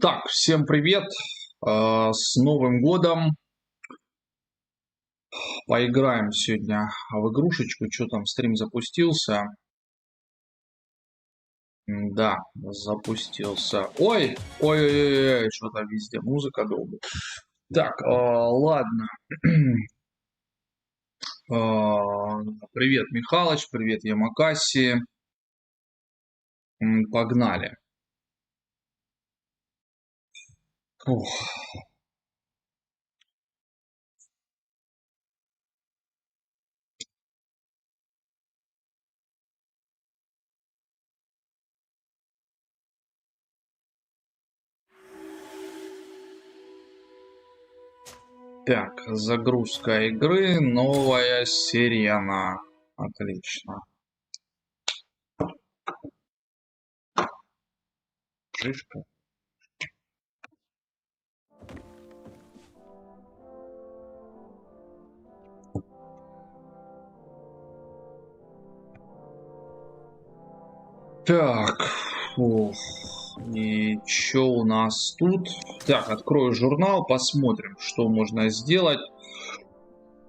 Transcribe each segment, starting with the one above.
Так, всем привет, с Новым годом. Поиграем сегодня в игрушечку. Что там, стрим запустился? Да, запустился. Ой, что-то везде музыка долго. Так, ладно. Привет, Михалыч, привет, Ямакаси. Погнали. Ух. Так, загрузка игры, новая сирена. Отлично. Шишка. Так, ух, и что у нас тут? Так, открою журнал, посмотрим, что можно сделать.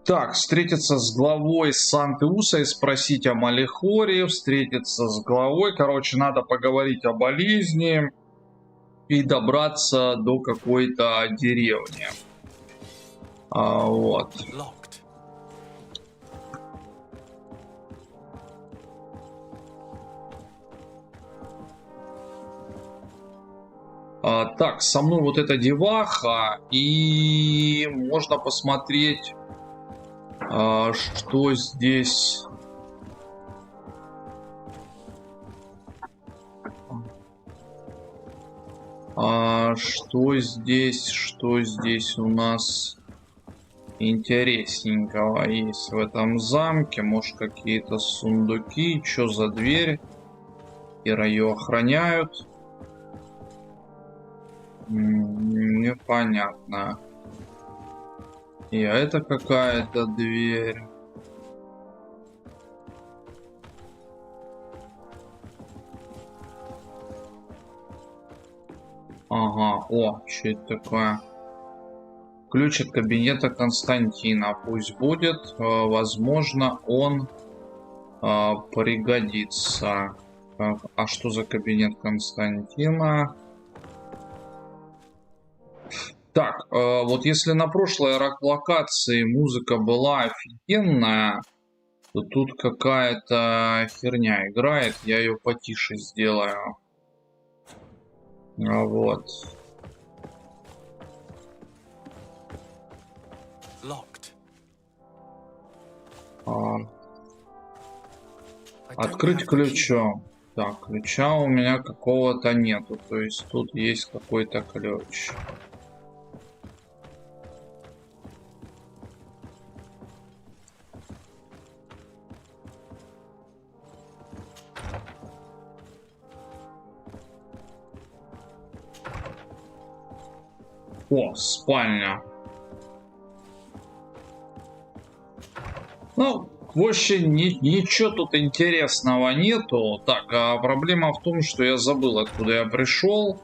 Так, встретиться с главой Санты-Уса и спросить о Малихоре, встретиться с главой, короче, надо поговорить о болезни и добраться до какой-то деревни. Вот. Так, со мной вот эта деваха, и можно посмотреть, что здесь. Что здесь у нас интересненького есть в этом замке? Может, какие-то сундуки? Что за дверь? Ира ее охраняют? Непонятно. И это какая-то дверь. Ага, что это такое? Ключ от кабинета Константина. Пусть будет. Возможно, он пригодится. А что за кабинет Константина? Так, вот если на прошлой локации музыка была офигенная, то тут какая-то херня играет. Я ее потише сделаю. Вот. Открыть ключом. Так, ключа у меня какого-то нету. То есть тут есть какой-то ключ. О, спальня. Ну, в общем, ничего тут интересного нету. Так, а проблема в том, что я забыл, откуда я пришел.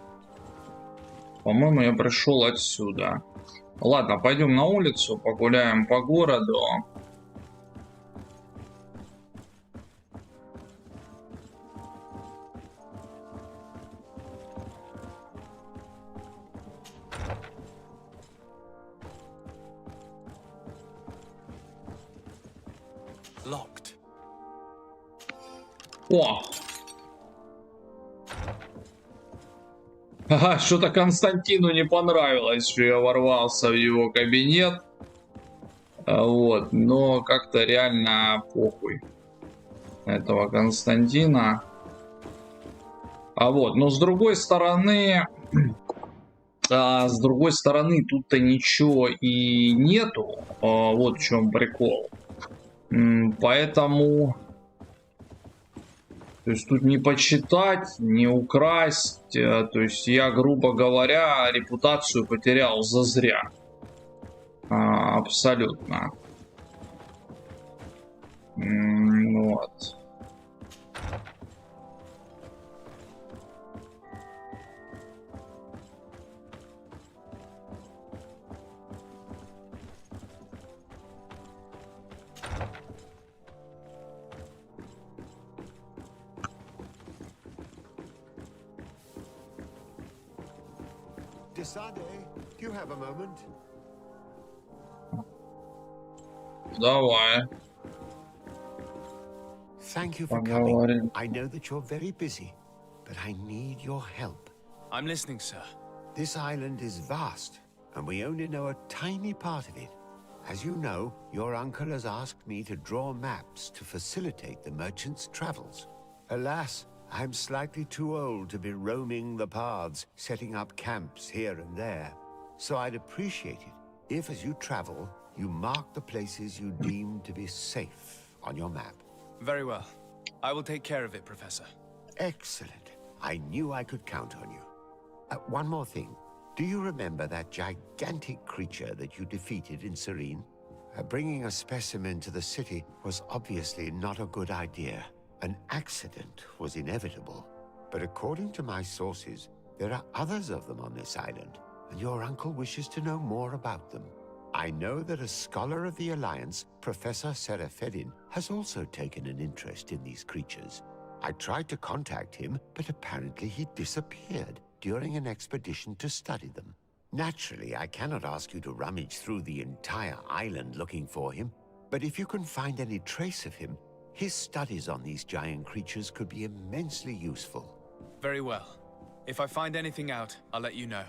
По-моему, я пришел отсюда. Ладно, пойдем на улицу, погуляем по городу. О! Ага, что-то Константину не понравилось, что я ворвался в его кабинет. Вот, но как-то реально похуй этого Константина. Вот, но с другой стороны, тут-то ничего и нету. Вот в чем прикол. Поэтому, то есть тут не почитать, не украсть. То есть я, грубо говоря, репутацию потерял зазря. Абсолютно. Вот. Давай. Thank you for coming. I know that you're very busy, but I need your help. I'm listening, sir. This island is vast, and we only know a tiny part of it. As you know, your uncle has asked me to draw maps to facilitate the merchant's travels. Alas, I'm slightly too old to be roaming the paths, setting up camps here and there. So I'd appreciate it if, as you travel, you mark the places you deem to be safe on your map. Very well. I will take care of it, Professor. Excellent. I knew I could count on you. One more thing. Do you remember that gigantic creature that you defeated in Serene? Bringing a specimen to the city was obviously not a good idea. An accident was inevitable. But according to my sources, there are others of them on this island, and your uncle wishes to know more about them. I know that a scholar of the Alliance, Professor Serafedin, has also taken an interest in these creatures. I tried to contact him, but apparently he disappeared during an expedition to study them. Naturally, I cannot ask you to rummage through the entire island looking for him, but if you can find any trace of him, his studies on these giant creatures could be immensely useful. Very well. If I find anything out, I'll let you know.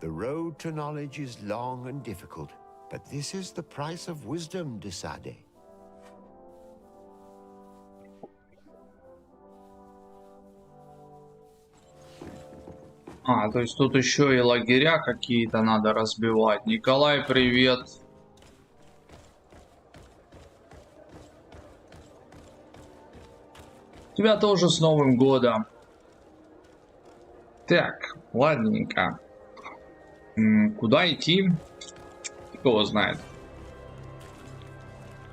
The road to knowledge is long and difficult, but this is the price of wisdom, Desade. То есть тут еще и лагеря какие-то надо разбивать. Николай, привет. Тебя тоже с Новым годом. Так, ладненько. Куда идти? Кто его знает.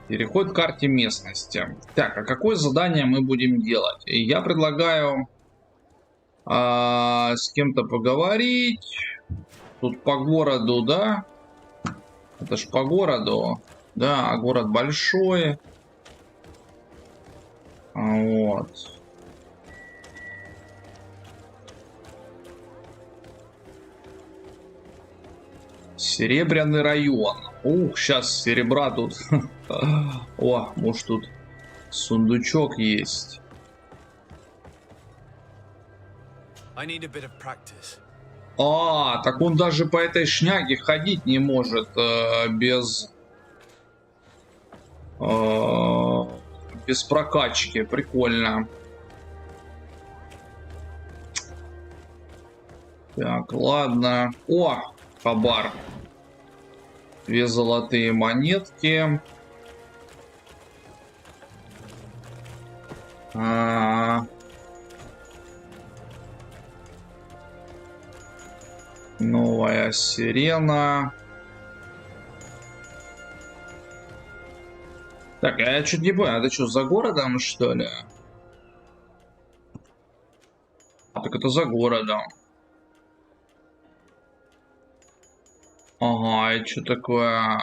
Переход к карте местности. Так, а какое задание мы будем делать? Я предлагаю с кем-то поговорить. Тут по городу, да? Это ж по городу. Да, город большой. Вот. Серебряный район. Ух, сейчас серебра тут. О, может тут сундучок есть. Так он даже по этой шняге ходить не может без прокачки. Прикольно. Так, ладно. О, хабар. 2 золотые монетки. Новая сирена. Так, я чуть не понял, это что, за городом, что ли? Так это за городом. Ага, и что такое?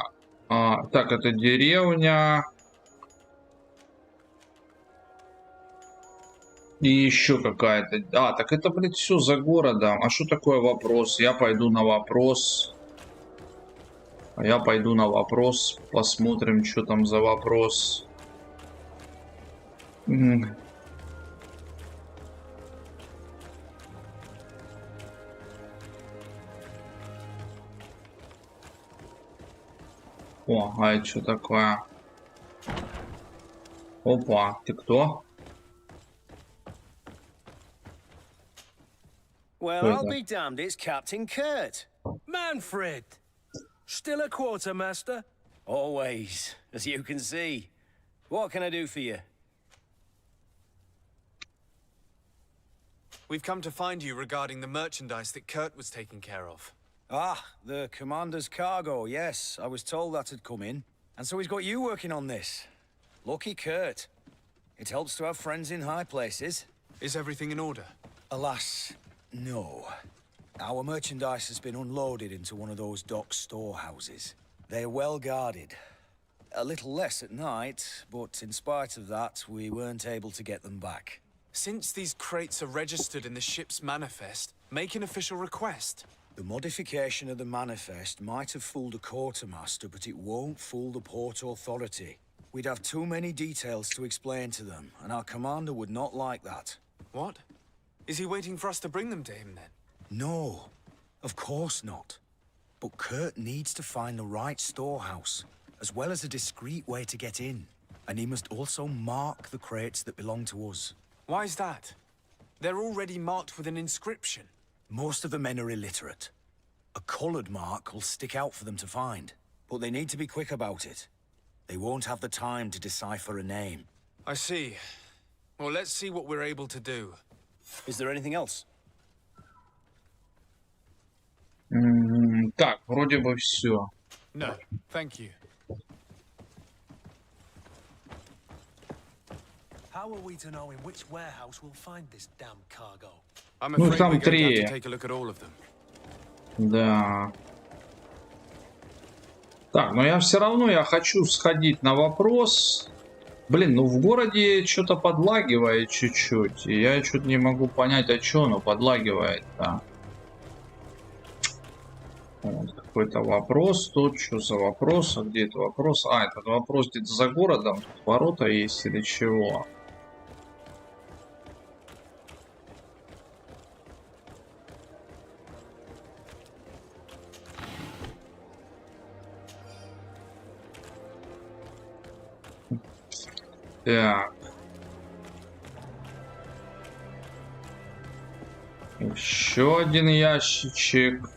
Так, это деревня. И еще какая-то. Так это, блядь, все за городом. А что такое вопрос? Я пойду на вопрос. Я пойду на вопрос. Посмотрим, что там за вопрос. О, это что такое? Опа, ты кто? Well, I'll be damned, it's Captain Kurt. Manfred! Still a quartermaster? Always, as you can see. What can I do for you? We've come to find you regarding the merchandise that Kurt was taking care of. The commander's cargo, yes. I was told that had come in. And so he's got you working on this. Lucky Kurt. It helps to have friends in high places. Is everything in order? Alas, no. Our merchandise has been unloaded into one of those dock storehouses. They're well guarded. A little less at night, but in spite of that, we weren't able to get them back. Since these crates are registered in the ship's manifest, make an official request. The modification of the manifest might have fooled a quartermaster, but it won't fool the Port Authority. We'd have too many details to explain to them, and our commander would not like that. What? Is he waiting for us to bring them to him then? No, of course not. But Kurt needs to find the right storehouse, as well as a discreet way to get in. And he must also mark the crates that belong to us. Why is that? They're already marked with an inscription. Most of the men are illiterate. A colored mark will stick out for them to find, but they need to be quick about it. They won't have the time to decipher a name. I see. Well, let's see what we're able to do. Is there anything else? Так, вроде бы все. No, thank you. How are we to know in which warehouse we'll find this damn cargo? I'm Ну, afraid там we're going to have три. to take a look at all of them. Да. Так, но я все равно хочу сходить на вопрос. Блин, ну в городе что-то подлагивает чуть-чуть. И я что-то не могу понять, а что оно подлагивает-то. Вот, какой-то вопрос тут. Что за вопрос? А где это вопрос? А, этот вопрос где-то за городом. Тут ворота есть или чего? Так. Еще один ящичек.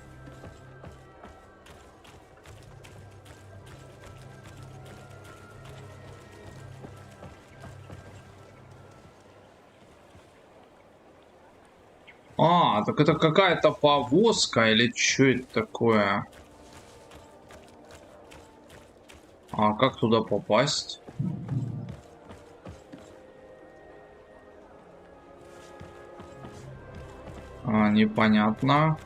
А, так это какая-то повозка или что это такое? А как туда попасть? Непонятно.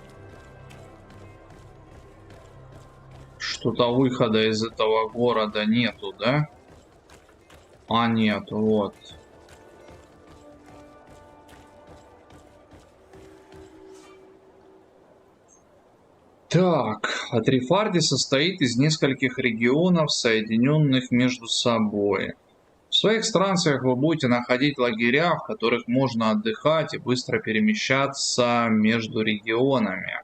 Что-то выхода из этого города нету, да? А, нет, вот. Так, Атрифарди состоит из нескольких регионов, соединенных между собой. В своих странствиях вы будете находить лагеря, в которых можно отдыхать и быстро перемещаться между регионами.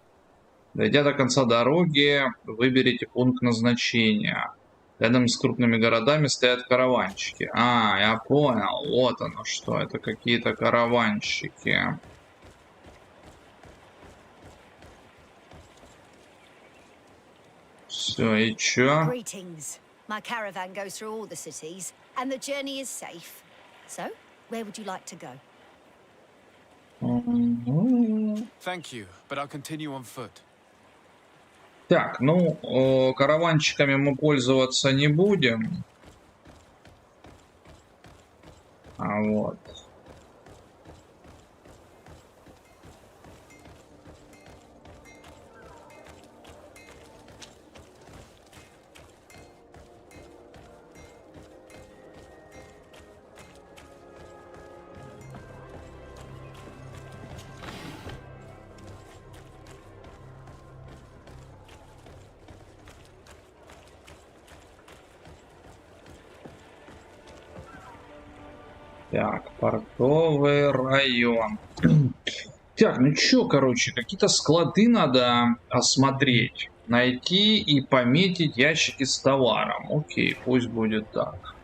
Дойдя до конца дороги, выберите пункт назначения. Рядом с крупными городами стоят караванчики. А, я понял, вот оно что, это какие-то караванчики. Все, и чё? Greetings. My caravan goes through all the cities, and the journey is safe. So, where would you like to go? Thank you, but I'll continue on foot. Так, ну, караванчиками мы пользоваться не будем. А вот. Так, портовый район. Так, ну чё, короче, какие-то склады надо осмотреть. Найти и пометить ящики с товаром. Окей, пусть будет так.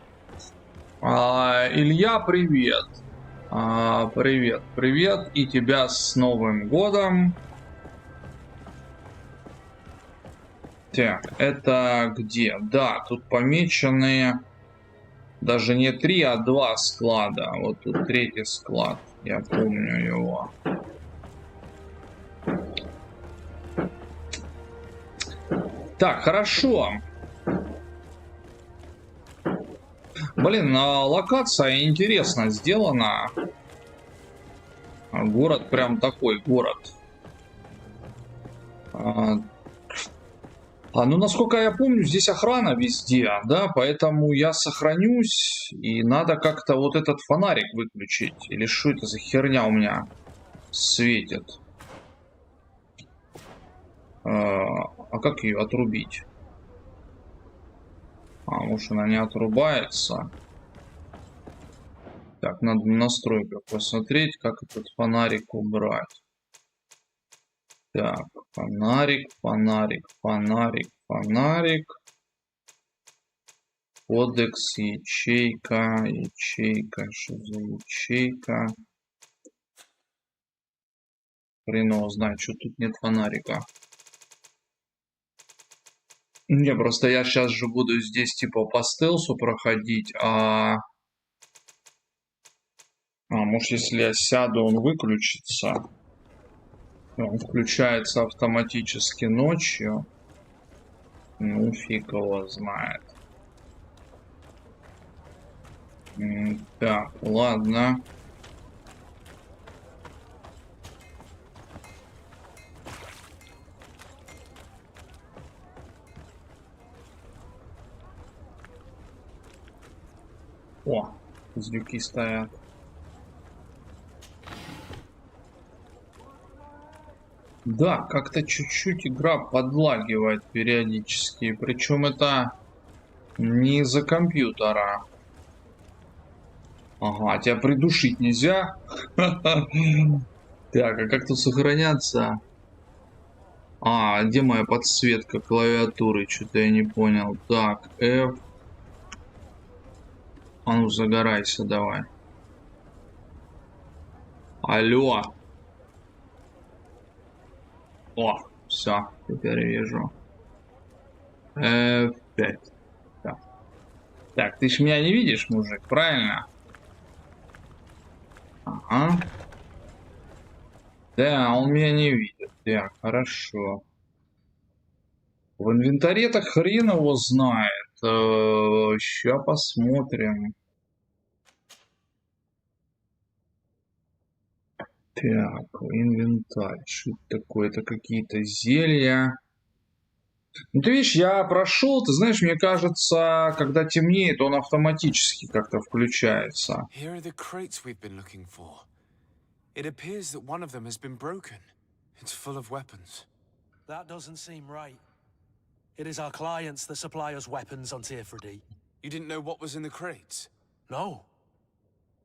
Илья, привет. Привет, привет. И тебя с Новым годом. Так, это где? Да, тут помечены... Даже не 3, а 2 склада. Вот тут третий склад. Я помню его. Так, хорошо. Блин, локация интересно сделана. Город прям такой город. Ну, насколько я помню, здесь охрана везде, да, поэтому я сохранюсь, и надо как-то вот этот фонарик выключить. Или что это за херня у меня светит? А как ее отрубить? А, может, она не отрубается. Так, надо в настройках посмотреть, как этот фонарик убрать. Так, фонарик, фонарик, фонарик, фонарик. Кодекс, ячейка, ячейка, что за ячейка? Хрен его знает, что тут нет фонарика. Не, просто я сейчас же буду здесь типа по стелсу проходить, может, если я сяду, он выключится. Он включается автоматически ночью. Ну, фиг его знает. Так, ладно. О, злюки стоят. Да, как-то чуть-чуть игра подлагивает периодически. Причем это не из-за компьютера. Ага, тебя придушить нельзя. Так, а как тут сохраняться? А, где моя подсветка клавиатуры? Что-то я не понял. Так, F. А ну, загорайся давай. Алло. О, все, теперь вижу. F5. Так. Так, ты ж меня не видишь, мужик, правильно? Ага. Да, он меня не видит. Так, хорошо. В инвентаре-то хрен его знает. Сейчас посмотрим. Так, инвентарь. Что это такое? Это какие-то зелья. Ну, ты видишь, я прошел, ты знаешь, мне кажется, когда темнеет, он автоматически как-то включается. Here are the crates we've been looking for. It appears that one of them has been broken. It's full of weapons. That doesn't seem right. It is our clients that supply us weapons on Tier 3D. You didn't know what was in the crates? No.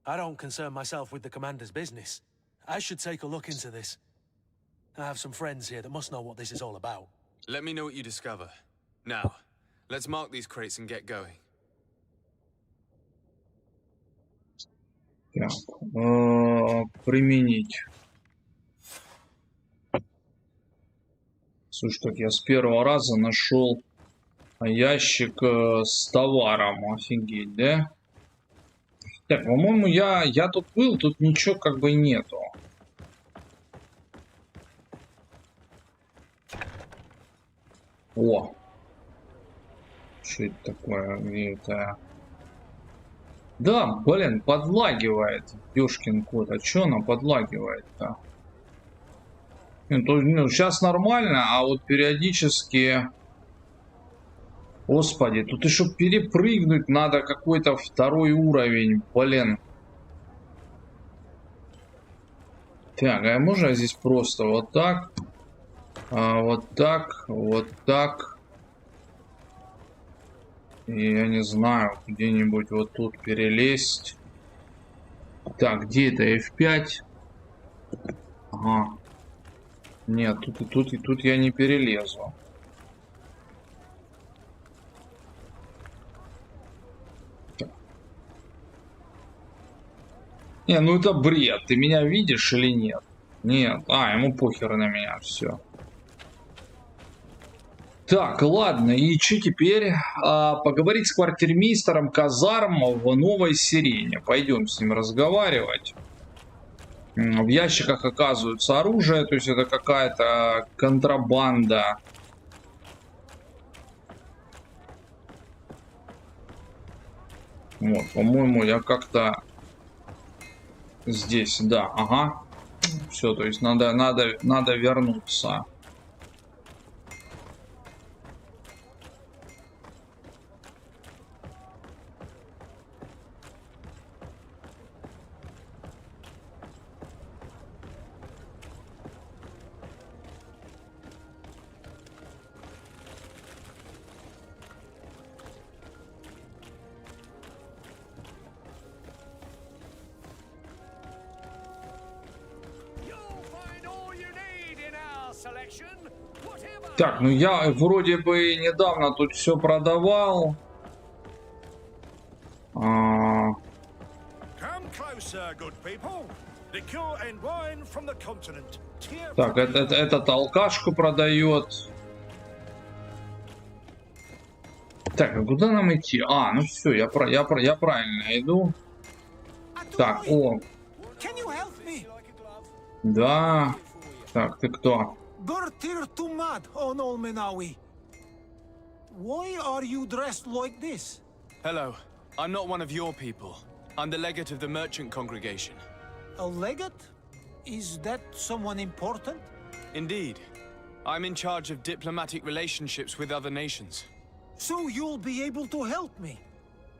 I don't concern myself with the commander's business. I should take a look into this. I have some friends here that must know what this is all about. Let me know what you discover. Now, let's mark these crates and get going. Так, применить. Слушай, так я с первого раза нашел ящик с товаром. Офигеть, да? Так, по-моему, я тут был, тут ничего как бы нету. О! Что это такое? Где это? Да, блин, подлагивает. Ёшкин кот. А чё она подлагивает-то? Ну, сейчас нормально, а вот периодически... Господи, тут еще перепрыгнуть надо какой-то второй уровень, блин. Так, а можно здесь просто вот так? Вот так, вот так. И я не знаю, где-нибудь вот тут перелезть. Так, где это F5? Ага. Нет, тут и тут я не перелезу. Не, ну это бред. Ты меня видишь или нет? Нет. А, ему похер на меня, все. Так, ладно, и что теперь? Поговорить с квартирмейстером казарм в Новой Сирене. Пойдем с ним разговаривать. В ящиках оказывается оружие, то есть это какая-то контрабанда. Вот, по-моему, я как-то здесь, да, ага. Все, то есть надо вернуться. Так, ну я вроде бы недавно тут все продавал. Come closer, good people. Liqueur and wine from the continent. Tear Так, from the этот алкашку продает. Так, а куда нам идти? А, ну все, я правильно иду. Так, о, Can you help me? да. Так, ты кто? Bertir Tumad on Olmenawi. Why are you dressed like this? Hello. I'm not one of your people. I'm the legate of the merchant congregation. A legate? Is that someone important? Indeed. I'm in charge of diplomatic relationships with other nations. So you'll be able to help me.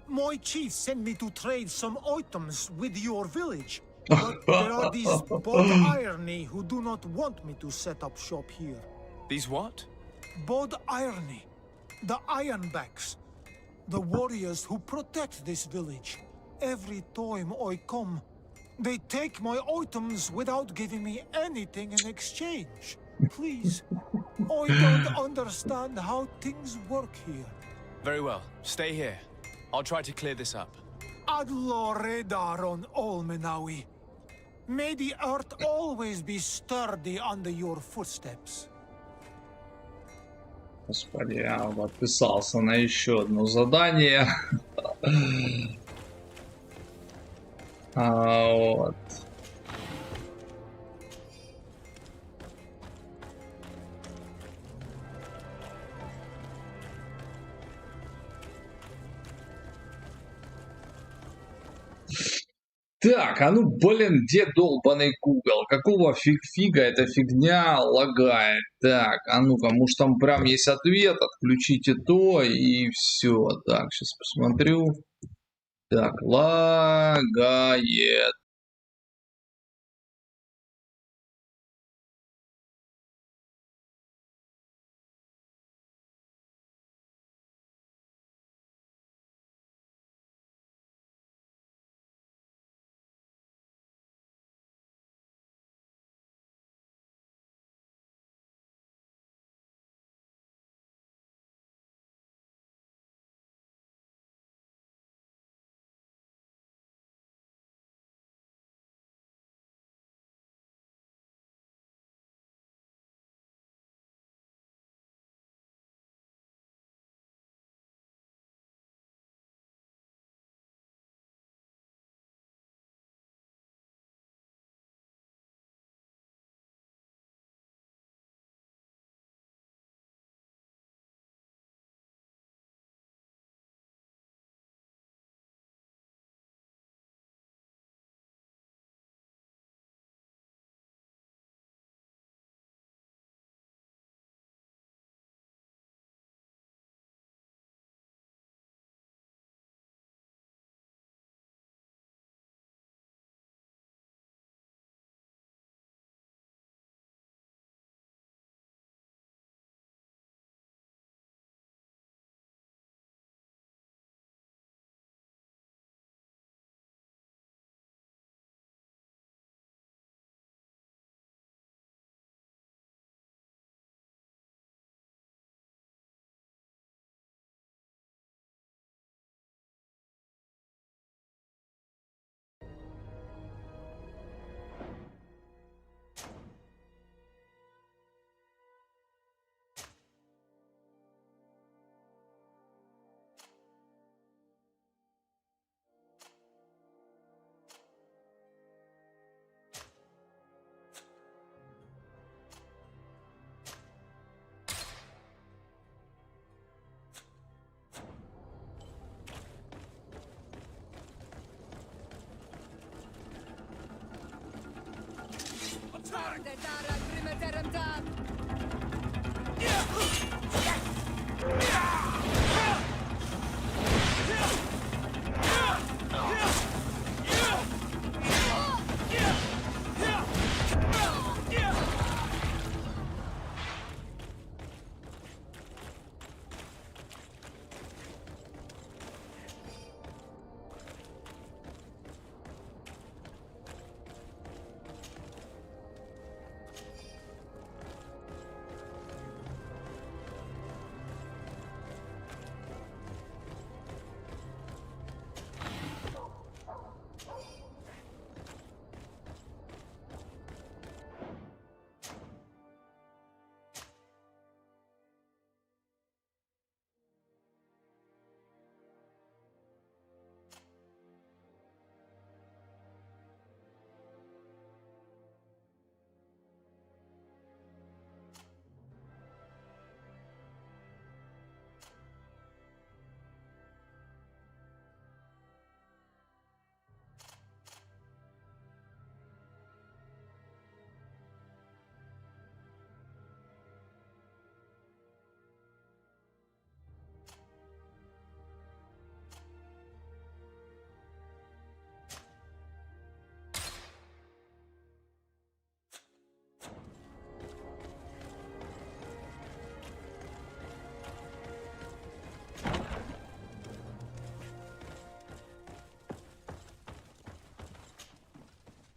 My chief sent me to trade some items with your village. But there are these Bod Irony who do not want me to set up shop here. These what? Bod Irony. The Ironbacks. The warriors who protect this village. Every time I come, they take my items without giving me anything in exchange. Please, I don't understand how things work here. Very well. Stay here. I'll try to clear this up. Adlo Redar on Olmenawi. May the earth always be sturdy under your footsteps. Господи, я подписался на еще одно задание. Вот. Так, а ну блин, где долбаный Google? Какого фига эта фигня лагает? Так, а ну-ка, может там прям есть ответ, отключите то и все. Так, сейчас посмотрю. Так, лагает.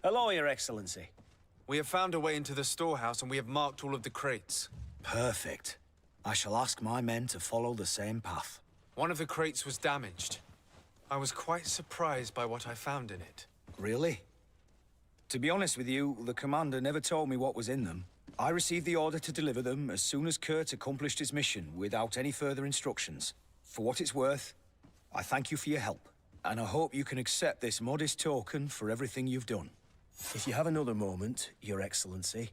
Hello, Your Excellency. We have found a way into the storehouse and we have marked all of the crates. Perfect. I shall ask my men to follow the same path. One of the crates was damaged. I was quite surprised by what I found in it. Really? To be honest with you, the commander never told me what was in them. I received the order to deliver them as soon as Kurt accomplished his mission without any further instructions. For what it's worth, I thank you for your help, and I hope you can accept this modest token for everything you've done. If you have another moment, Your Excellency,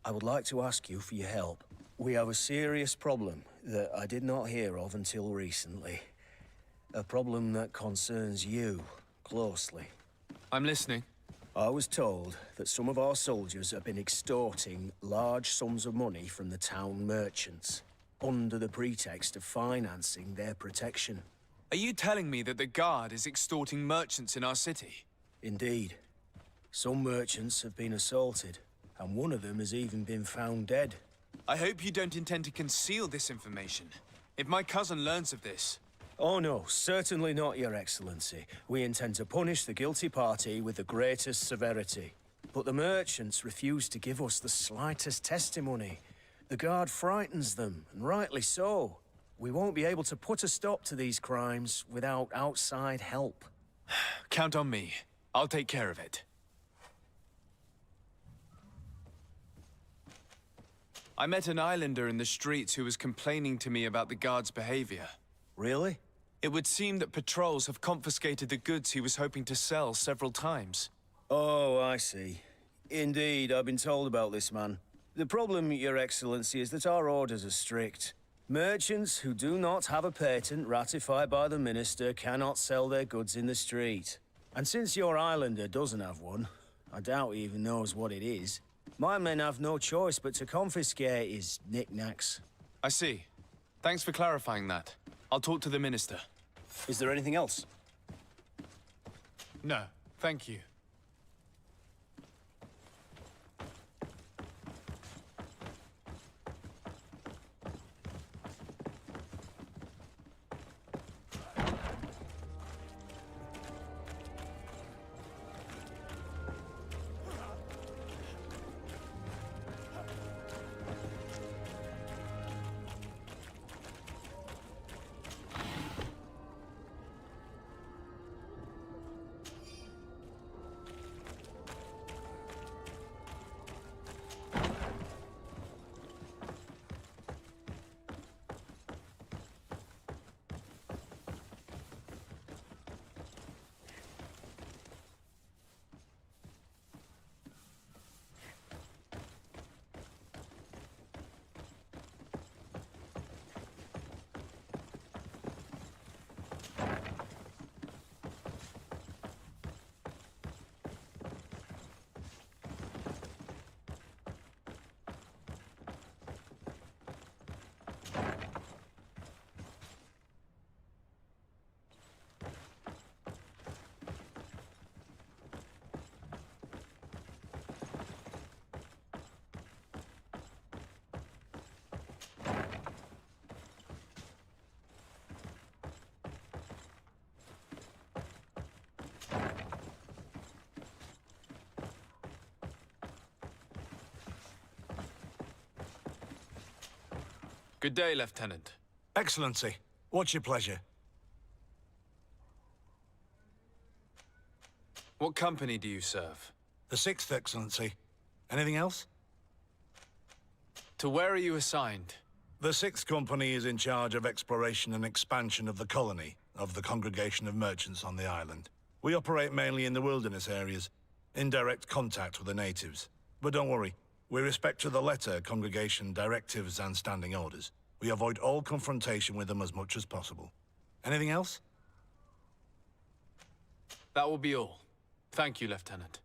I would like to ask you for your help. We have a serious problem that I did not hear of until recently. A problem that concerns you closely. I'm listening. I was told that some of our soldiers have been extorting large sums of money from the town merchants, under the pretext of financing their protection. Are you telling me that the guard is extorting merchants in our city? Indeed. Some merchants have been assaulted, and one of them has even been found dead. I hope you don't intend to conceal this information. If my cousin learns of this... Oh no, certainly not, Your Excellency. We intend to punish the guilty party with the greatest severity. But the merchants refuse to give us the slightest testimony. The guard frightens them, and rightly so. We won't be able to put a stop to these crimes without outside help. Count on me. I'll take care of it. I met an islander in the streets who was complaining to me about the guard's behavior. Really? It would seem that patrols have confiscated the goods he was hoping to sell several times. Oh, I see. Indeed, I've been told about this man. The problem, Your Excellency, is that our orders are strict. Merchants who do not have a patent ratified by the minister cannot sell their goods in the street. And since your islander doesn't have one, I doubt he even knows what it is, my men have no choice but to confiscate his knickknacks. I see. Thanks for clarifying that. I'll talk to the minister. Is there anything else? No, thank you. Good day, Lieutenant. Excellency, what's your pleasure? What company do you serve? The 6th, Excellency. Anything else? To where are you assigned? The 6th Company is in charge of exploration and expansion of the colony of the Congregation of Merchants on the island. We operate mainly in the wilderness areas, in direct contact with the natives. But don't worry, we respect to the letter congregation directives and standing orders. We avoid all confrontation with them as much as possible. Anything else? That will be all. Thank you, Lieutenant.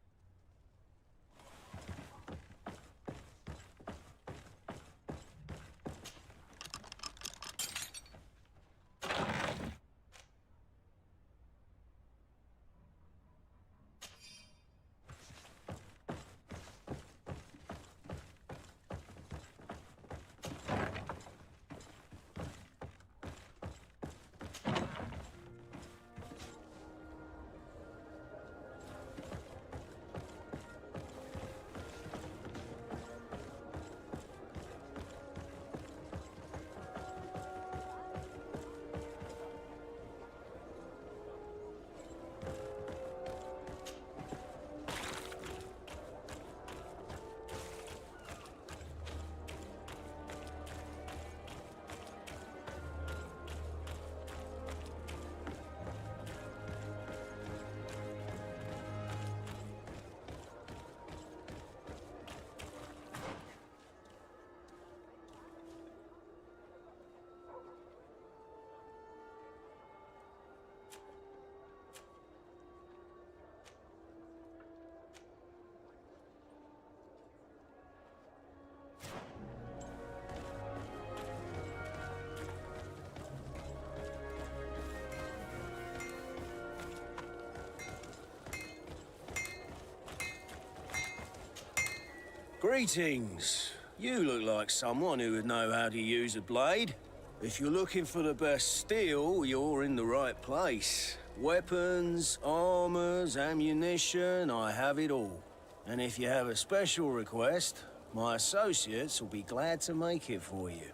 Greetings. You look like someone who would know how to use a blade. If you're looking for the best steel, you're in the right place. Weapons, armors, ammunition, I have it all. And if you have a special request, my associates will be glad to make it for you.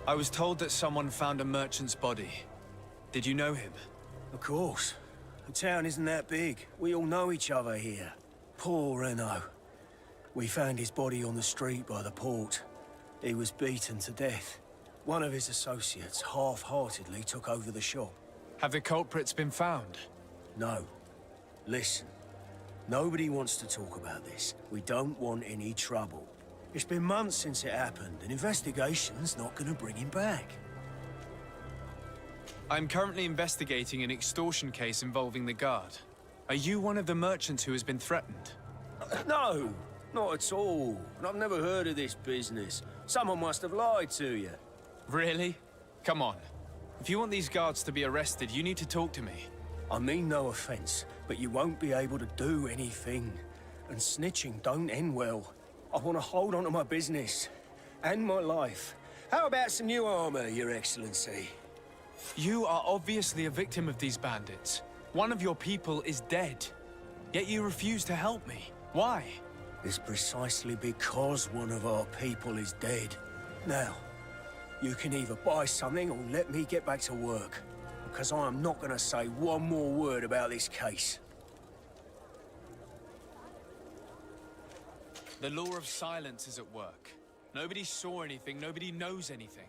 I was told that someone found a merchant's body. Did you know him? Of course. The town isn't that big. We all know each other here. Poor Renault. We found his body on the street by the port. He was beaten to death. One of his associates half-heartedly took over the shop. Have the culprits been found? No. Listen. Nobody wants to talk about this. We don't want any trouble. It's been months since it happened. An investigation's not gonna bring him back. I'm currently investigating an extortion case involving the guard. Are you one of the merchants who has been threatened? No, not at all. And I've never heard of this business. Someone must have lied to you. Really? Come on. If you want these guards to be arrested, you need to talk to me. I mean no offense, but you won't be able to do anything. And snitching don't end well. I want to hold on to my business. And my life. How about some new armor, Your Excellency? You are obviously a victim of these bandits. One of your people is dead. Yet you refuse to help me. Why? It's precisely because one of our people is dead. Now, you can either buy something or let me get back to work. Because I am not going to say one more word about this case. The law of silence is at work. Nobody saw anything, nobody knows anything.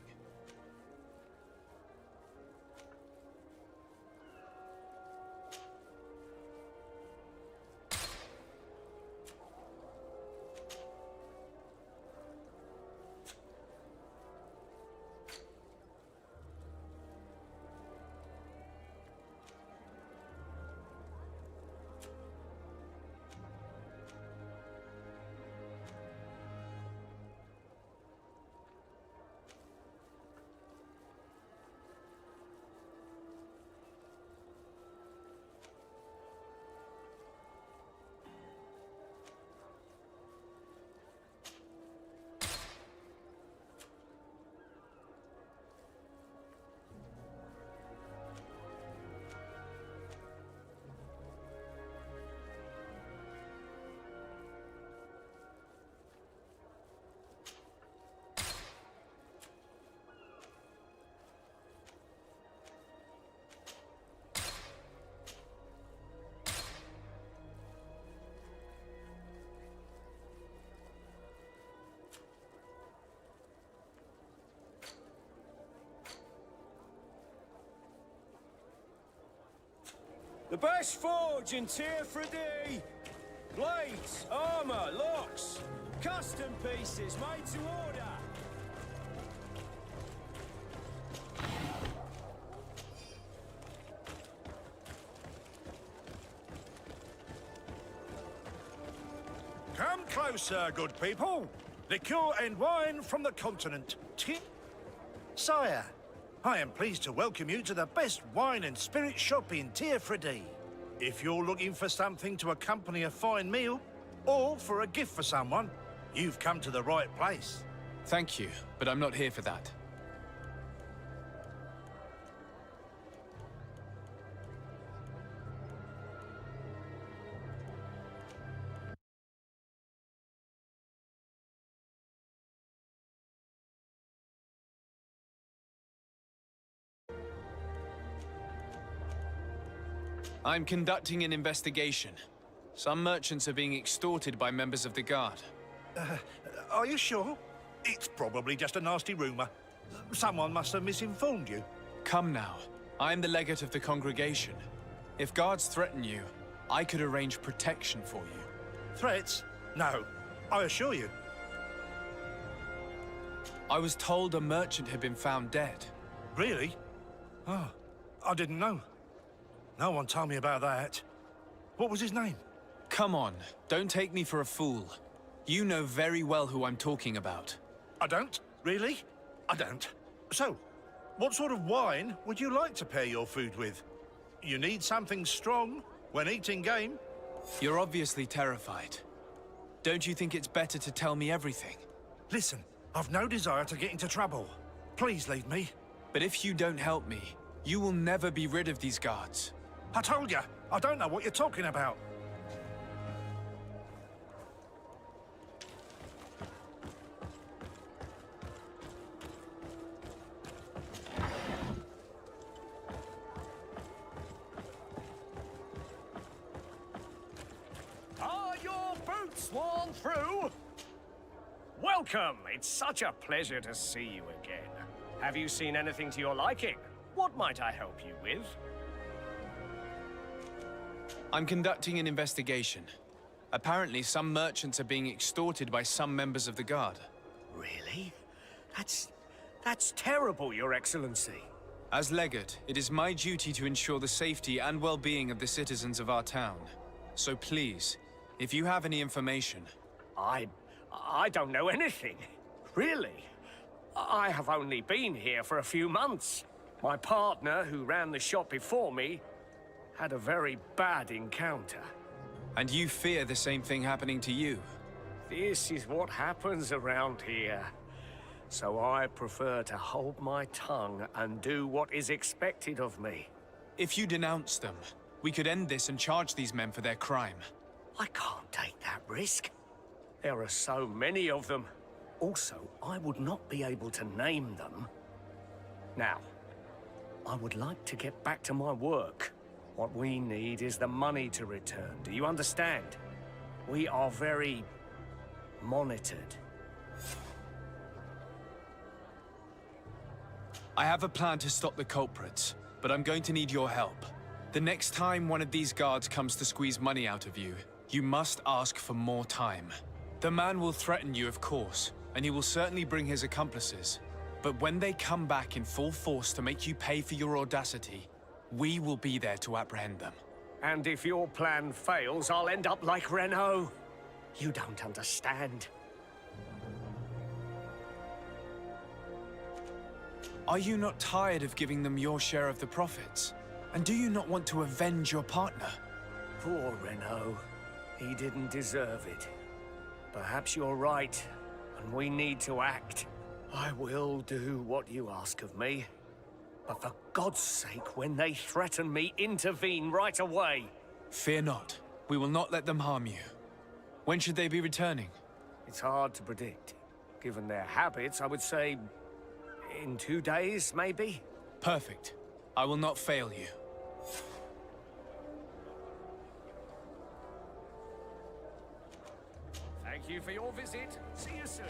The best forge in Tier 3D. Blades, armor, locks, custom pieces made to order. Come closer, good people. Liqueur and wine from the continent. Sire, I am pleased to welcome you to the best wine and spirit shop in Tier 3D. If you're looking for something to accompany a fine meal, or for a gift for someone, you've come to the right place. Thank you, but I'm not here for that. I'm conducting an investigation. Some merchants are being extorted by members of the guard. Are you sure? It's probably just a nasty rumor. Someone must have misinformed you. Come now. I'm the legate of the congregation. If guards threaten you, I could arrange protection for you. Threats? No, I assure you. I was told a merchant had been found dead. Really? Oh, I didn't know. No one told me about that. What was his name? Come on, don't take me for a fool. You know very well who I'm talking about. I don't? Really? I don't. So, What sort of wine would you like to pair your food with? You need something strong when eating game. You're obviously terrified. Don't you think it's better to tell me everything? Listen, I've no desire to get into trouble. Please leave me. But if you don't help me, you will never be rid of these guards. I told you, I don't know what you're talking about. Are your boots worn through? Welcome! It's such a pleasure to see you again. Have you seen anything to your liking? What might I help you with? I'm conducting an investigation. Apparently, some merchants are being extorted by some members of the guard. Really? That's terrible, Your Excellency. As legate, it is my duty to ensure the safety and well-being of the citizens of our town. So please, if you have any information... I don't know anything. Really. I have only been here for a few months. My partner, who ran the shop before me, had a very bad encounter. And you fear the same thing happening to you? This is what happens around here. So I prefer to hold my tongue and do what is expected of me. If you denounce them, we could end this and charge these men for their crime. I can't take that risk. There are so many of them. Also, I would not be able to name them. Now, I would like to get back to my work. What we need is the money to return. Do you understand? We are very monitored. I have a plan to stop the culprits, but I'm going to need your help. The next time one of these guards comes to squeeze money out of you, you must ask for more time. The man will threaten you, of course, and he will certainly bring his accomplices. But when they come back in full force to make you pay for your audacity, we will be there to apprehend them. And if your plan fails, I'll end up like Renault. You don't understand. Are you not tired of giving them your share of the profits? And do you not want to avenge your partner? Poor Renault. He didn't deserve it. Perhaps you're right, and we need to act. I will do what you ask of me. But for God's sake, when they threaten me, intervene right away. Fear not. We will not let them harm you. When should they be returning? It's hard to predict. Given their habits, I would say... in 2 days, maybe? Perfect. I will not fail you. Thank you for your visit. See you soon.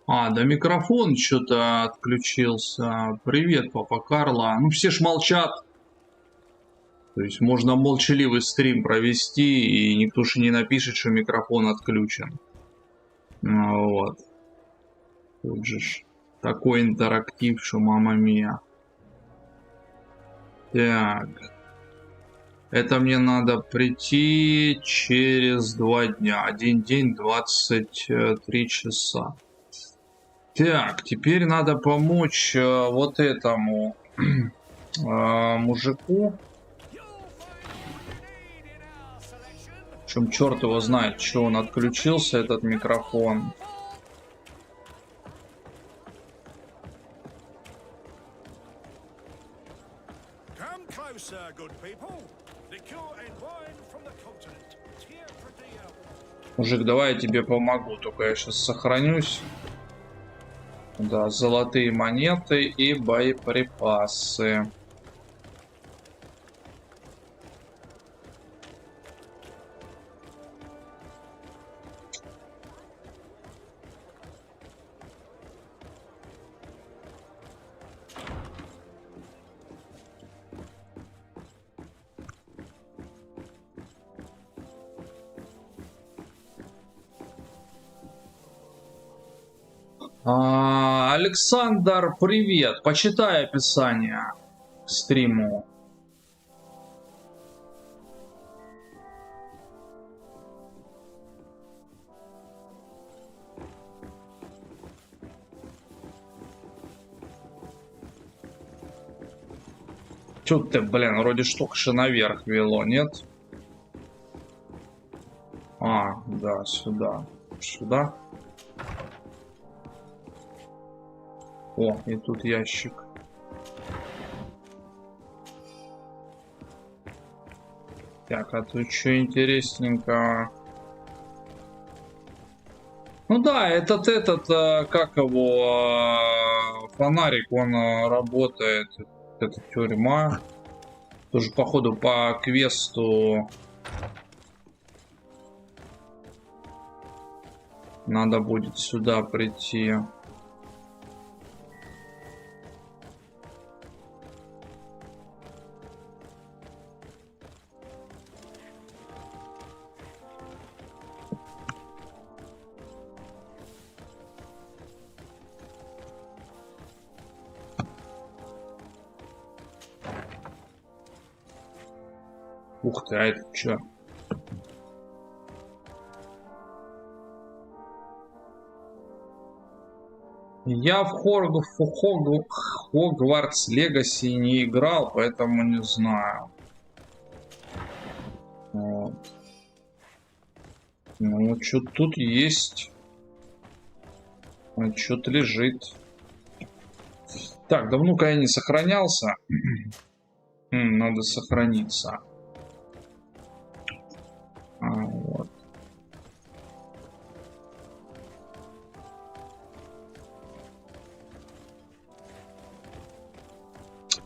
Да микрофон что-то отключился. Привет, папа Карло. Ну все ж молчат. То есть можно молчаливый стрим провести, и никто же не напишет, что микрофон отключен. Вот. Тут же ж такой интерактив, что мама мия. Так. Это мне надо прийти через 2 дня. 1 день, 23 часа. Так, теперь надо помочь вот этому мужику. Причем черт его знает, что он отключился, этот микрофон. Мужик, давай я тебе помогу, только я сейчас сохранюсь. Да, золотые монеты и боеприпасы. Александр, привет. Почитай описание к стриму. Чё ты, блин, вроде штука же наверх вело, нет? А, да, сюда. Сюда. О, и тут ящик. Так, а тут что интересненько? Ну да, этот, как его, фонарик, он работает. Это тюрьма. Тоже, походу, по квесту надо будет сюда прийти. Ух ты, а это что? Я в Хогвартс Легаси не играл, поэтому не знаю. Вот. Ну, что тут есть? Что-то лежит. Так, давно-ка я не сохранялся. Надо сохраниться. Вот.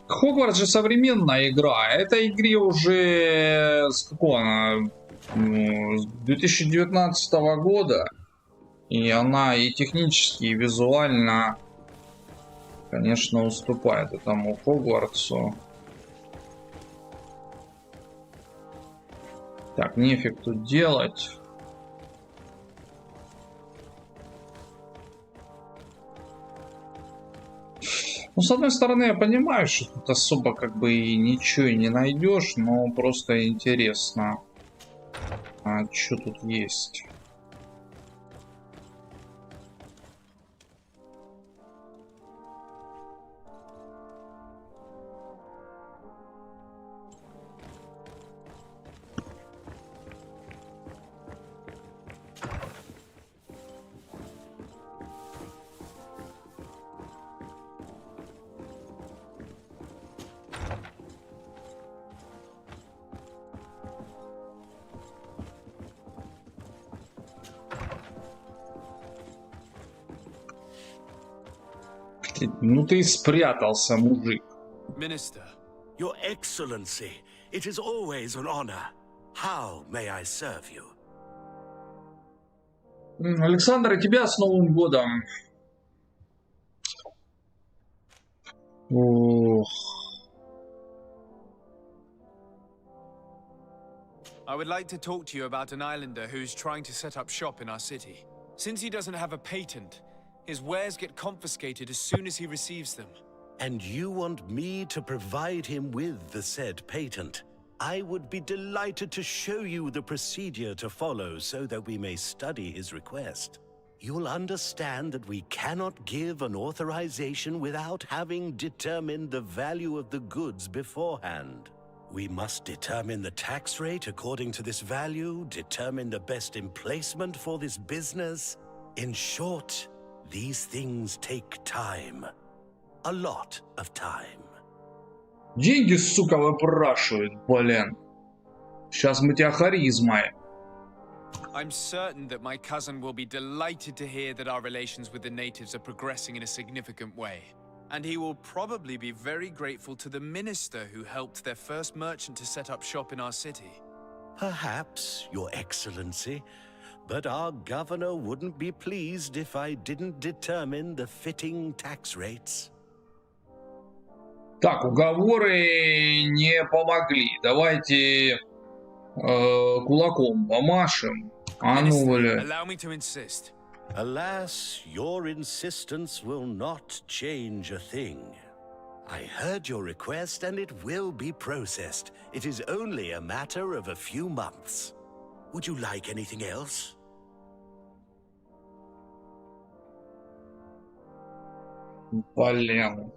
Хогвартс же современная игра. Этой игре уже с какого она? С 2019 года. И она и технически, и визуально, конечно, уступает этому Хогвартсу. Так, нефиг тут делать. Ну, с одной стороны, я понимаю, что тут особо как бы и ничего и не найдешь, но просто интересно, что тут есть. Ну ты и спрятался, мужик. Minister. Your Excellency, it is always an honor. How may I serve you? Александр, и тебя с Новым годом. Ох. I would like to talk to you about an islander who's trying to set up shop in our city. Since he doesn't have a patent, his wares get confiscated as soon as he receives them. And you want me to provide him with the said patent? I would be delighted to show you the procedure to follow so that we may study his request. You'll understand that we cannot give an authorization without having determined the value of the goods beforehand. We must determine the tax rate according to this value, determine the best emplacement for this business. In short, these things take time. A lot of time. Деньги, сука, выпрашивают, блин. Сейчас мы тебя харизмой. I'm certain that my cousin will be delighted to hear that our relations with the natives are progressing in a significant way. And he will probably be very grateful to the minister who helped their first merchant to set up shop in our city. Perhaps, Your Excellency, but our governor wouldn't be pleased if I didn't determine the fitting tax rates. Так, уговоры не помогли. Давайте кулаком помашем. А ну, бля. Allow me to insist. Alas, your insistence will not change a thing. I heard your request and it will be processed. It is only a matter of a few months. Would you like anything else? Блин.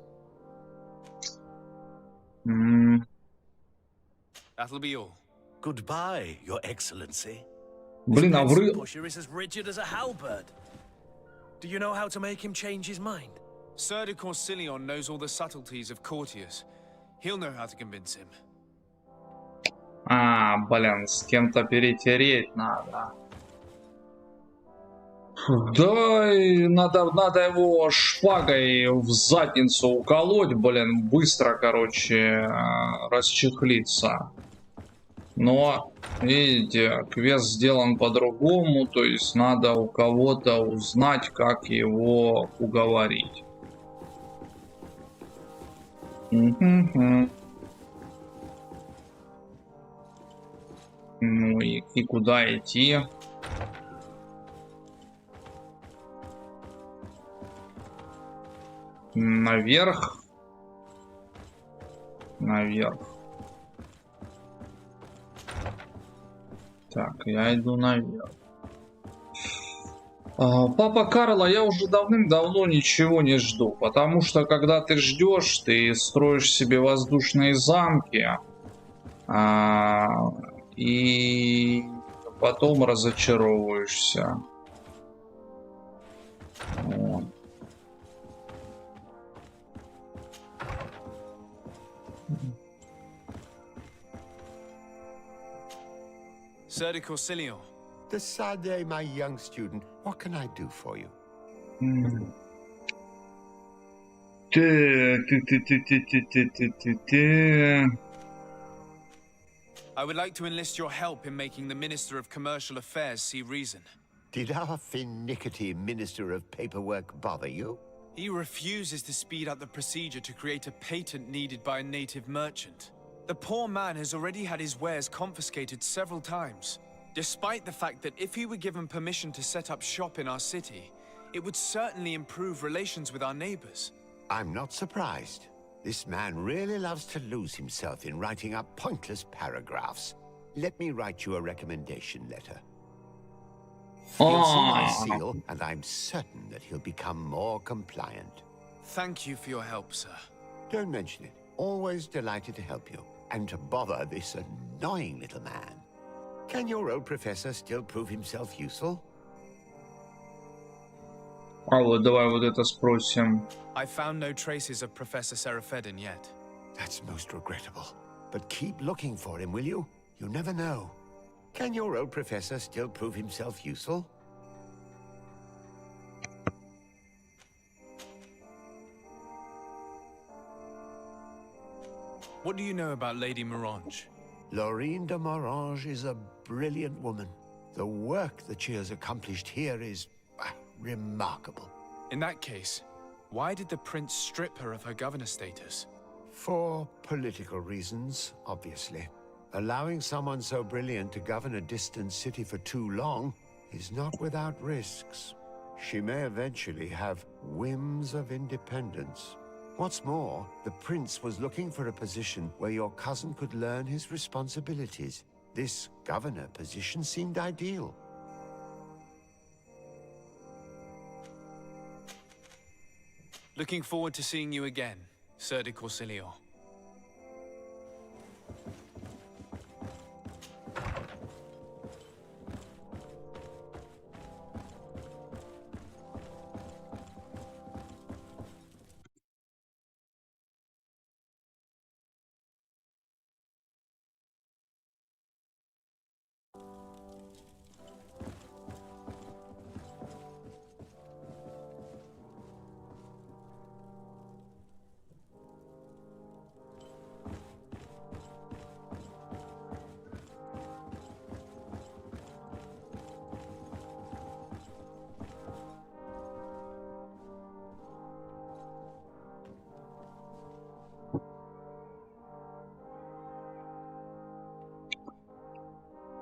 That'll be all. Goodbye, Your Excellency. Блин, а This pusher is as rigid as a halberd. Do you know how to make him change his mind? Sir de Corsilion knows all the subtleties of courtiers. He'll know how to convince him. Блин, с кем-то перетереть надо. Да, надо его шпагой в задницу уколоть, блин, быстро, короче, расчехлиться. Но, видите, квест сделан по-другому, то есть надо у кого-то узнать, как его уговорить. Ну и куда идти? Наверх. Наверх. Так, я иду наверх. Папа Карло, я уже давным-давно ничего не жду, потому что когда ты ждешь, ты строишь себе воздушные замки, и потом разочаровываешься. Вот. Sir de Corsilion. Decidez, my young student, what can I do for you? I would like to enlist your help in making the Minister of Commercial Affairs see reason. Did our finicky Minister of Paperwork bother you? He refuses to speed up the procedure to create a patent needed by a native merchant. The poor man has already had his wares confiscated several times, despite the fact that if he were given permission to set up shop in our city, it would certainly improve relations with our neighbors. I'm not surprised. This man really loves to lose himself in writing up pointless paragraphs. Let me write you a recommendation letter. He'll see my seal, and I'm certain that he'll become more compliant. Thank you for your help, sir. Don't mention it. Always delighted to help you. And to bother this annoying little man. Can your old professor still prove himself useful? Вот давай вот это спросим. I found no traces of Professor Seraphedin yet. That's most regrettable. But keep looking for him, will you? You never know. Can your old professor still prove himself useful? What do you know about Lady Morange? Laurine de Morange is a brilliant woman. The work that she has accomplished here is remarkable. In that case, why did the prince strip her of her governor status? For political reasons, obviously. Allowing someone so brilliant to govern a distant city for too long is not without risks. She may eventually have whims of independence. What's more, the prince was looking for a position where your cousin could learn his responsibilities. This governor position seemed ideal. Looking forward to seeing you again, Sir de Corsilion.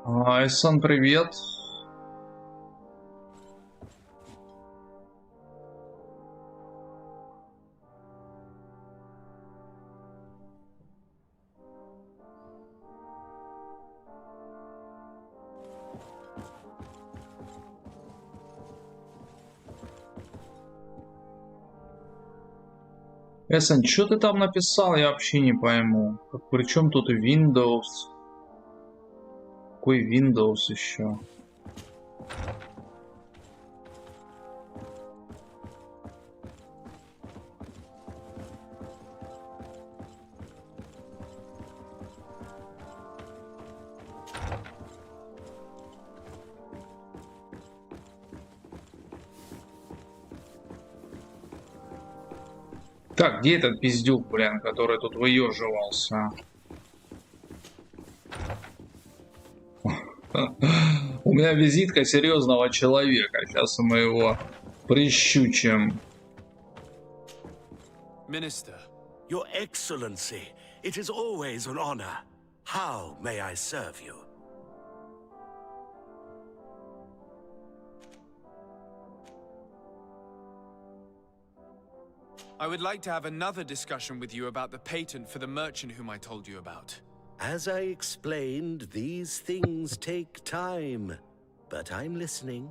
Айсон, привет. Эссен, что ты там написал, я вообще не пойму. Причем тут Windows? Какой Windows еще? Так, где этот пиздюк, блин, который тут выеживался? У меня визитка серьезного человека. Сейчас мы его прищучим. Minister. Your Excellency, it is always an honor. How may I serve you? I would like to have another discussion with you about the patent for the merchant whom I told you about. As I explained, these things take time, but I'm listening.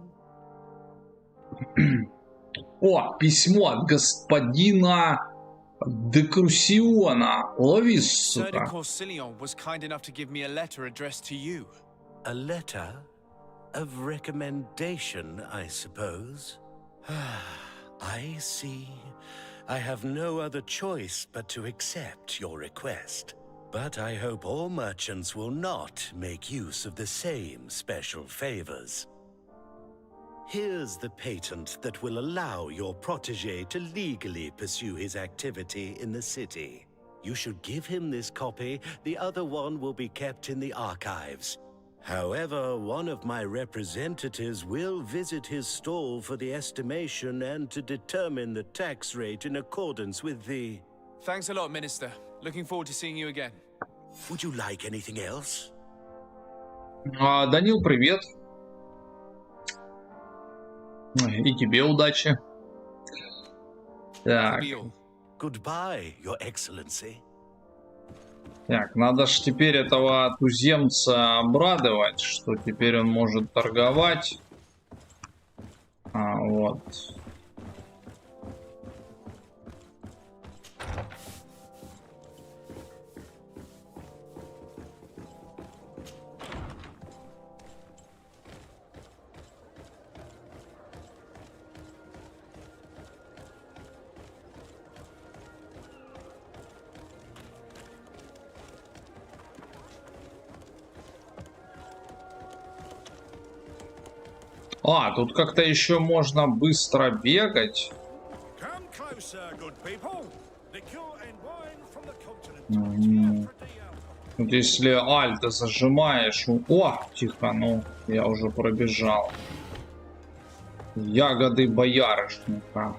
О, письмо от господина Декрусиона. Лови, Sir de сука. Corsilion was kind enough to give me a letter addressed to you. A letter of recommendation, I suppose. I see. I have no other choice but to accept your request. But I hope all merchants will not make use of the same special favors. Here's the patent that will allow your protege to legally pursue his activity in the city. You should give him this copy. The other one will be kept in the archives. However, one of my representatives will visit his stall for the estimation and to determine the tax rate in accordance with the... Thanks a lot, Minister. Looking forward to seeing you again. Would you like anything else? Данил, привет. И тебе удачи. Так. Goodbye, Your Excellency. Так, надо ж теперь этого туземца обрадовать, что теперь он может торговать. Вот. Тут как-то еще можно быстро бегать. Вот если альта зажимаешь... О, тихо, ну, я уже пробежал. Ягоды боярышника.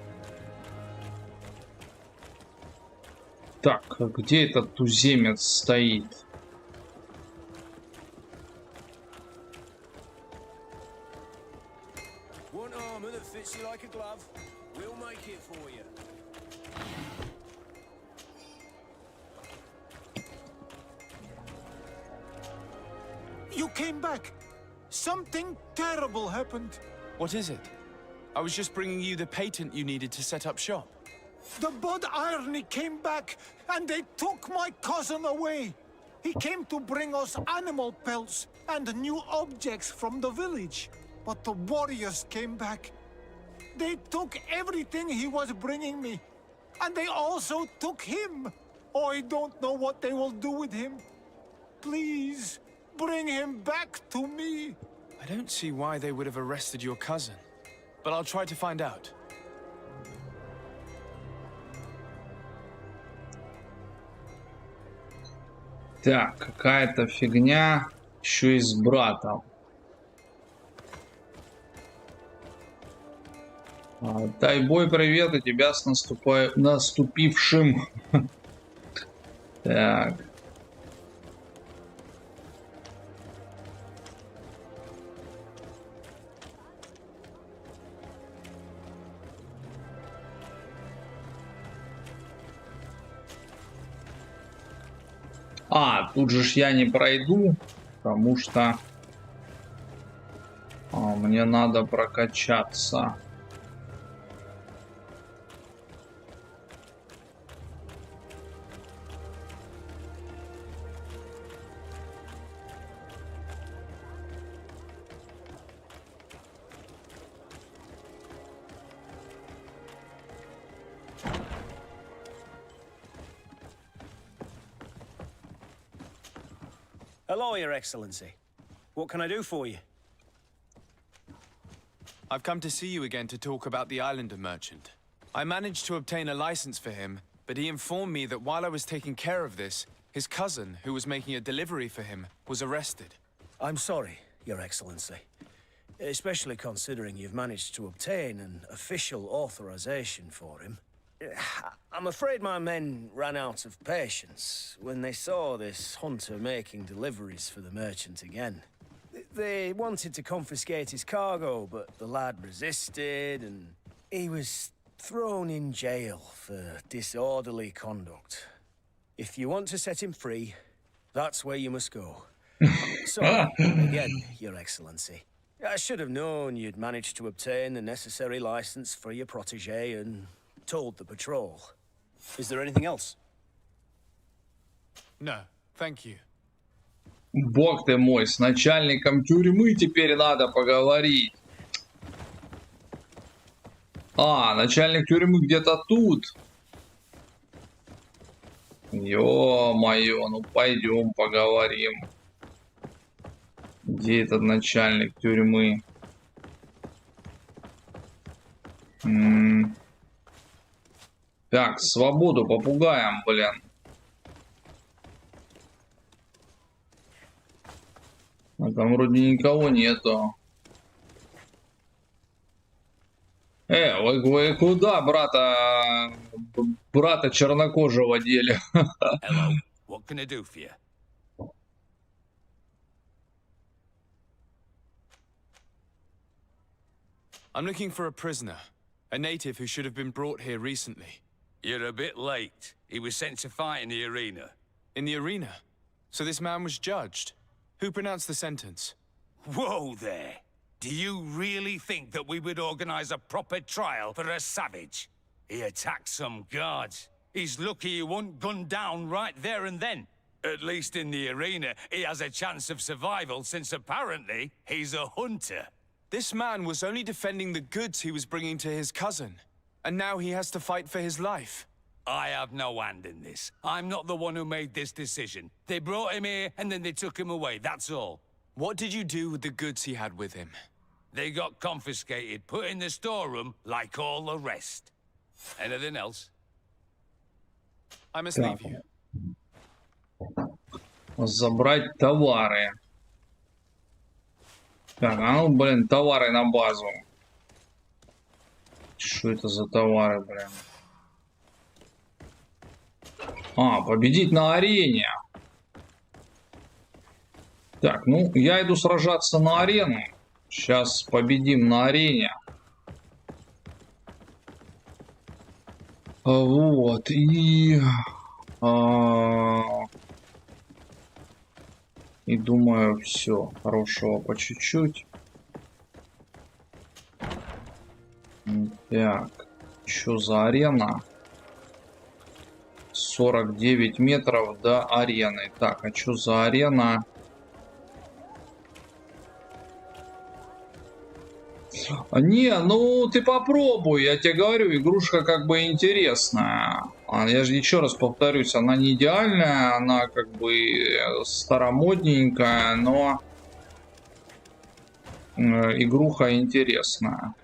Так, где этот туземец стоит? You came back. Something terrible happened. What is it? I was just bringing you the patent you needed to set up shop. The Bod Irony came back, and they took my cousin away. He came to bring us animal pelts and new objects from the village. But the warriors came back. They took everything he was bringing me. And they also took him. I don't know what they will do with him. Please, bring him back to me. I don't see why they would have arrested your cousin, but I'll try to find out. Так, какая-то фигня еще и с братом. Тайбой, привет, и тебя с наступившим. Так. Тут же ж я не пройду, потому что мне надо прокачаться. Hello, Your Excellency. What can I do for you? I've come to see you again to talk about the Islander merchant. I managed to obtain a license for him, but he informed me that while I was taking care of this, his cousin, who was making a delivery for him, was arrested. I'm sorry, Your Excellency. Especially considering you've managed to obtain an official authorization for him. I'm afraid my men ran out of patience when they saw this hunter making deliveries for the merchant again. They wanted to confiscate his cargo, but the lad resisted, and he was thrown in jail for disorderly conduct. If you want to set him free, that's where you must go. Sorry, again, Your Excellency. I should have known you'd managed to obtain the necessary license for your protege and told the patrol. Is there anything else? No, thank you. Бог ты мой, с начальником тюрьмы теперь надо поговорить. А, начальник тюрьмы где-то тут. Ё-моё, ну пойдем поговорим. Где этот начальник тюрьмы? Так, свободу попугаем, блин. А там вроде никого нету. Вы куда, брата чернокожего дели? Hello, what can I do for you? I'm looking for a prisoner, a native who should have been brought here recently. You're a bit late. He was sent to fight in the arena. In the arena? So this man was judged? Who pronounced the sentence? Whoa there! Do you really think that we would organize a proper trial for a savage? He attacked some guards. He's lucky he wasn't gunned down right there and then. At least in the arena, he has a chance of survival since apparently he's a hunter. This man was only defending the goods he was bringing to his cousin, and now he has to fight for his life. I have no hand in this. I'm not the one who made this decision. They brought him here, and then they took him away, that's all. What did you do with the goods he had with him? They got confiscated, put in the storeroom, like all the rest. Anything else? I must leave you. Забрать товары. Так, а ну, блин, товары на базу. Что это за товары, блин? А, победить на арене. Так, ну, я иду сражаться на арену. Сейчас победим на арене. Вот, и думаю, все, хорошего по чуть-чуть. Так, что за арена? 49 метров до арены. Так, а что за арена? Не, ну ты попробуй, я тебе говорю, игрушка как бы интересная. Я же еще раз повторюсь, она не идеальная, она как бы старомодненькая, но игруха интересная.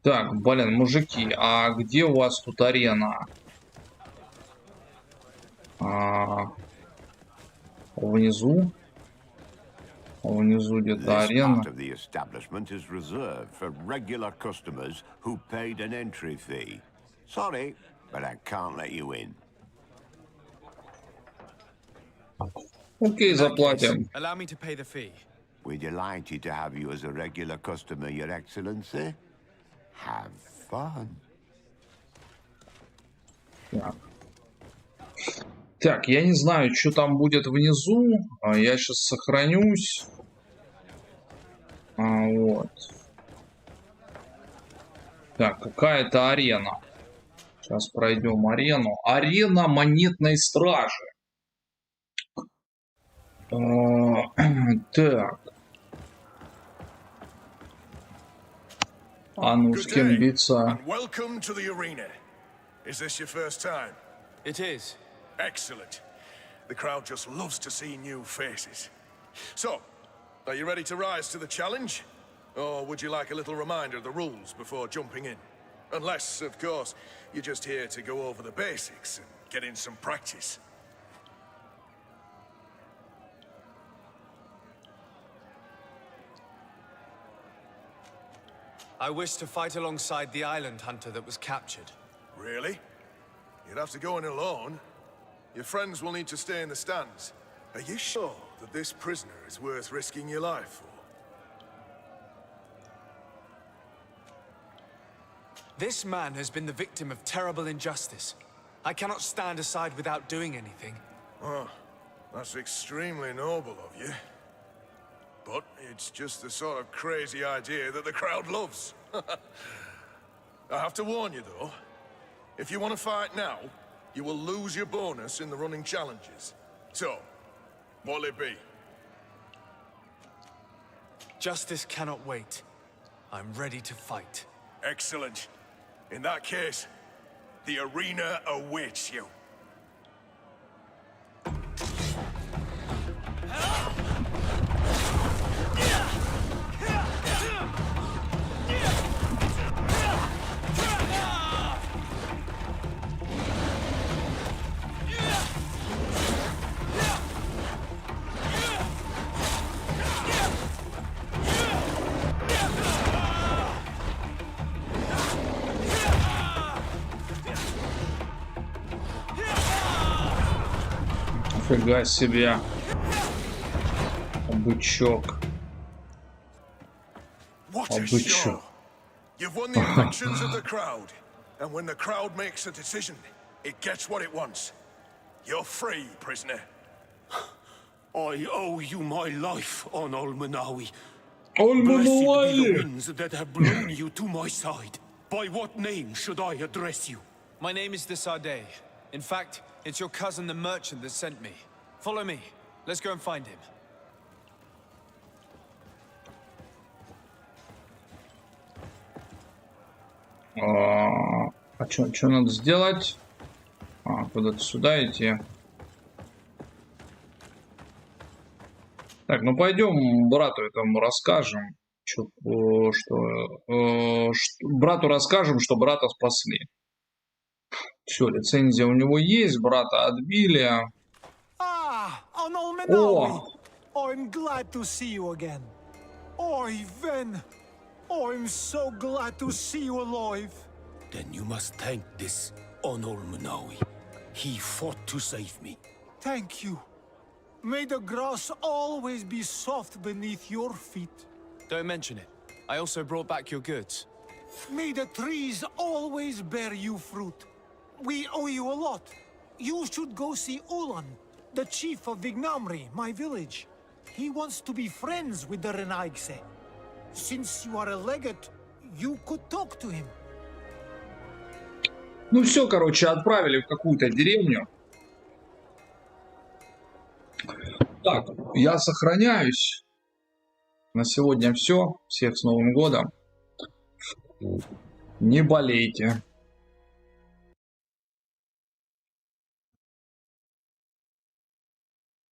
Так, блин, мужики, а где у вас тут арена? Внизу? Внизу где-то арена. Окей, заплатим. We're delighted to have you as a regular customer, Your Excellency. Have fun. Так, я не знаю, что там будет внизу. Я сейчас сохранюсь. Вот. Так, какая-то арена. Сейчас пройдем арену. Арена монетной стражи. Так. А ну, с кем биться? Welcome to the arena. Is this your first time? It is. Excellent. The crowd just loves to see new faces. So, are you ready to rise to the challenge? Or would you like a little reminder of the rules before jumping in? Unless, of course, you're just here to go over the basics and get in some practice. I wish to fight alongside the island hunter that was captured. Really? You'd have to go in alone. Your friends will need to stay in the stands. Are you sure that this prisoner is worth risking your life for? This man has been the victim of terrible injustice. I cannot stand aside without doing anything. Oh, that's extremely noble of you. But it's just the sort of crazy idea that the crowd loves. I have to warn you, though. If you want to fight now, you will lose your bonus in the running challenges. So, what'll it be? Justice cannot wait. I'm ready to fight. Excellent. In that case, the arena awaits you. Фига себе. Бычок. What a show! You've won the affections of the crowd, and when the crowd makes a decision, it gets what it wants. You're free, prisoner. I owe you my life on Almanawi. Almanawi! Blessed be the winds that have blown you to my side. By what name should I address you? My name is Desade. In fact, it's your cousin the merchant that sent me. Follow me. Let's go and find him. А что надо сделать? Куда-то сюда идти. Так, ну пойдем брату этому расскажем, брату расскажем, что брата спасли. Все, лицензия у него есть, брата отбили. О! I'm glad to see you again. Oi, Ven. I'm so glad to see you alive. Then you must thank this Onolmanawi. He fought to save me. Thank you. May the grass always be soft beneath your feet. Don't mention it. I also brought back your goods. May the trees always bear you fruit. We owe you a lot. You should go see Ulan, the chief of Vignamri, my village. He wants to be friends with the Renaigse. Since you are a legate, you could talk to him. Ну все, короче, отправили в какую-то деревню. Так, я сохраняюсь. На сегодня все. Всех с Новым годом. Не болейте.